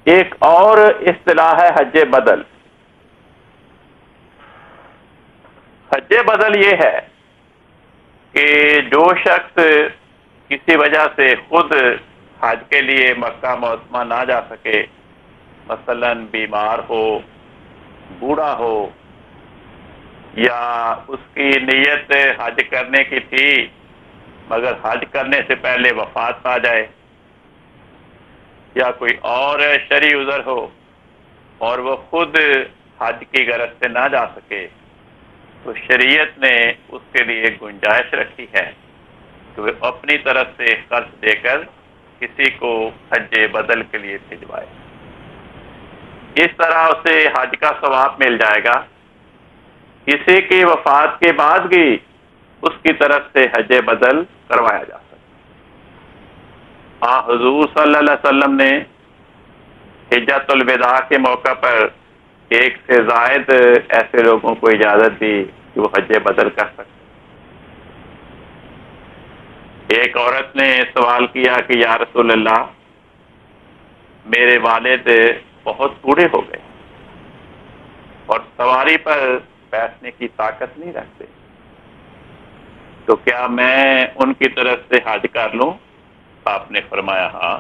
ایک اور اصطلاح ہے حج بدل۔ حج بدل یہ ہے کہ جو شخص کسی وجہ سے خود حج کے لیے مکہ معظمہ نہ جا سکے، مثلا بیمار ہو، بوڑھا ہو، یا اس کی نیت حج کرنے کی تھی مگر حج کرنے سے پہلے وفات آ جائے، یا کوئی اور شرعی عذر ہو اور وہ خود حج کی غرض سے نہ جا سکے، تو شریعت نے اس کے لیے گنجائش رکھی ہے کہ وہ اپنی طرف سے خرچ دے کر کسی کو حج بدل کے لیے بھجوائے۔ اس طرح اسے حج کا ثواب مل جائے گا۔ کسی کی وفات کے بعد بھی اس کی طرف سے حج بدل کروایا جا سکتا ہے۔ حضور صلی اللہ علیہ وسلم نے حجۃ الوداع کے موقع پر ایک سے زائد ایسے لوگوں کو اجازت دی کہ وہ حج بدل کر سکتے۔ ایک عورت نے سوال کیا کہ یا رسول اللہ، میرے والد بہت بوڑھے ہو گئے اور سواری پر بیٹھنے کی طاقت نہیں رکھتے، تو کیا میں ان کی طرف سے حج کر لوں؟ آپ نے فرمایا ہاں۔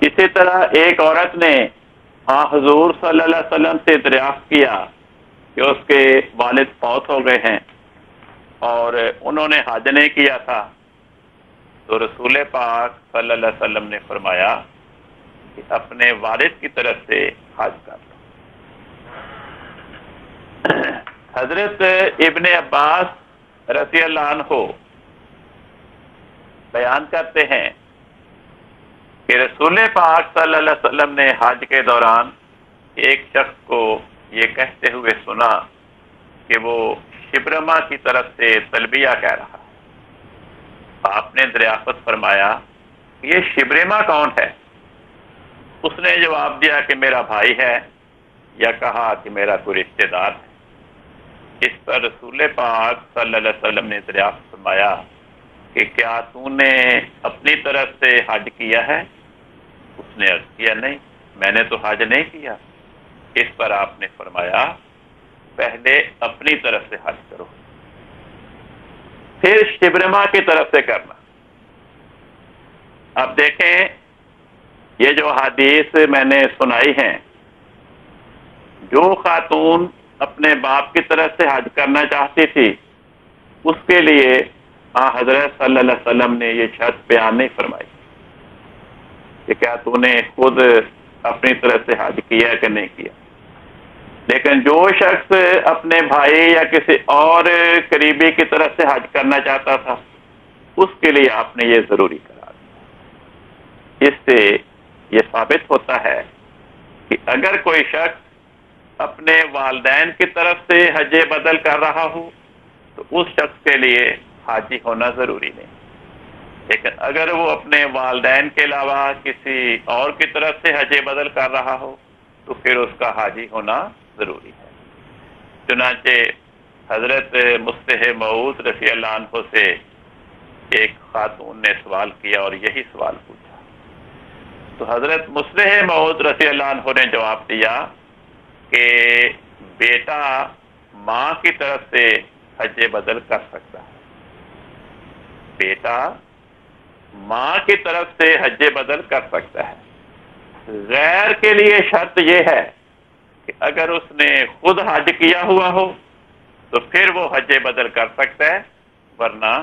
اسی طرح ایک عورت نے حضور صلی اللہ علیہ وسلم سے دریافت کیا کہ اس کے والد فوت ہو گئے ہیں اور انہوں نے حج نہیں کیا تھا، تو رسول پاک صلی اللہ علیہ وسلم نے فرمایا کہ اپنے والد کی طرف سے حج کر لو۔ حضرت ابن عباس رضی اللہ عنہ بیان کرتے ہیں کہ رسول پاک صلی اللہ علیہ وسلم نے حج کے دوران ایک شخص کو یہ کہتے ہوئے سنا کہ وہ شبرما کی طرف سے تلبیہ کہہ رہا ہے۔ آپ نے دریافت فرمایا کہ یہ شبرما کون ہے؟ اس نے جواب دیا کہ میرا بھائی ہے، یا کہا کہ میرا کوئی رشتہ دار ہے۔ اس پر رسول پاک صلی اللہ علیہ وسلم نے دریافت فرمایا کہ کیا تو نے اپنی طرف سے حج کیا ہے؟ اس نے عرض کیا نہیں، میں نے تو حج نہیں کیا۔ اس پر آپ نے فرمایا پہلے اپنی طرف سے حج کرو، پھر شبرما کی طرف سے کرنا۔ اب دیکھیں، یہ جو حدیث میں نے سنائی ہیں، جو خاتون اپنے باپ کی طرف سے حج کرنا چاہتی تھی، اس کے لیے حضرت صلی اللہ علیہ وسلم نے یہ شرط بیان نہیں فرمائی کہ کیا تو نے خود اپنی طرف سے حج کیا کہ نہیں کیا۔ لیکن جو شخص اپنے بھائی یا کسی اور قریبی کی طرف سے حج کرنا چاہتا تھا، اس کے لیے آپ نے یہ ضروری قرار دیا۔ اس سے یہ ثابت ہوتا ہے کہ اگر کوئی شخص اپنے والدین کی طرف سے حج بدل کر رہا ہو تو اس شخص کے لیے حاجی ہونا ضروری نہیں، لیکن اگر وہ اپنے والدین کے علاوہ کسی اور کی طرف سے حج بدل کر رہا ہو تو پھر اس کا حاجی ہونا ضروری ہے۔ چنانچہ حضرت مصلح موعود رضی اللہ عنہ سے ایک خاتون نے سوال کیا اور یہی سوال پوچھا، تو حضرت مصلح موعود رضی اللہ عنہ نے جواب دیا کہ بیٹا ماں کی طرف سے حج بدل کر سکتا ہے، بیٹا ماں کی طرف سے حج بدل کر سکتا ہے۔ غیر کے لیے شرط یہ ہے کہ اگر اس نے خود حج کیا ہوا ہو تو پھر وہ حج بدل کر سکتا ہے، ورنہ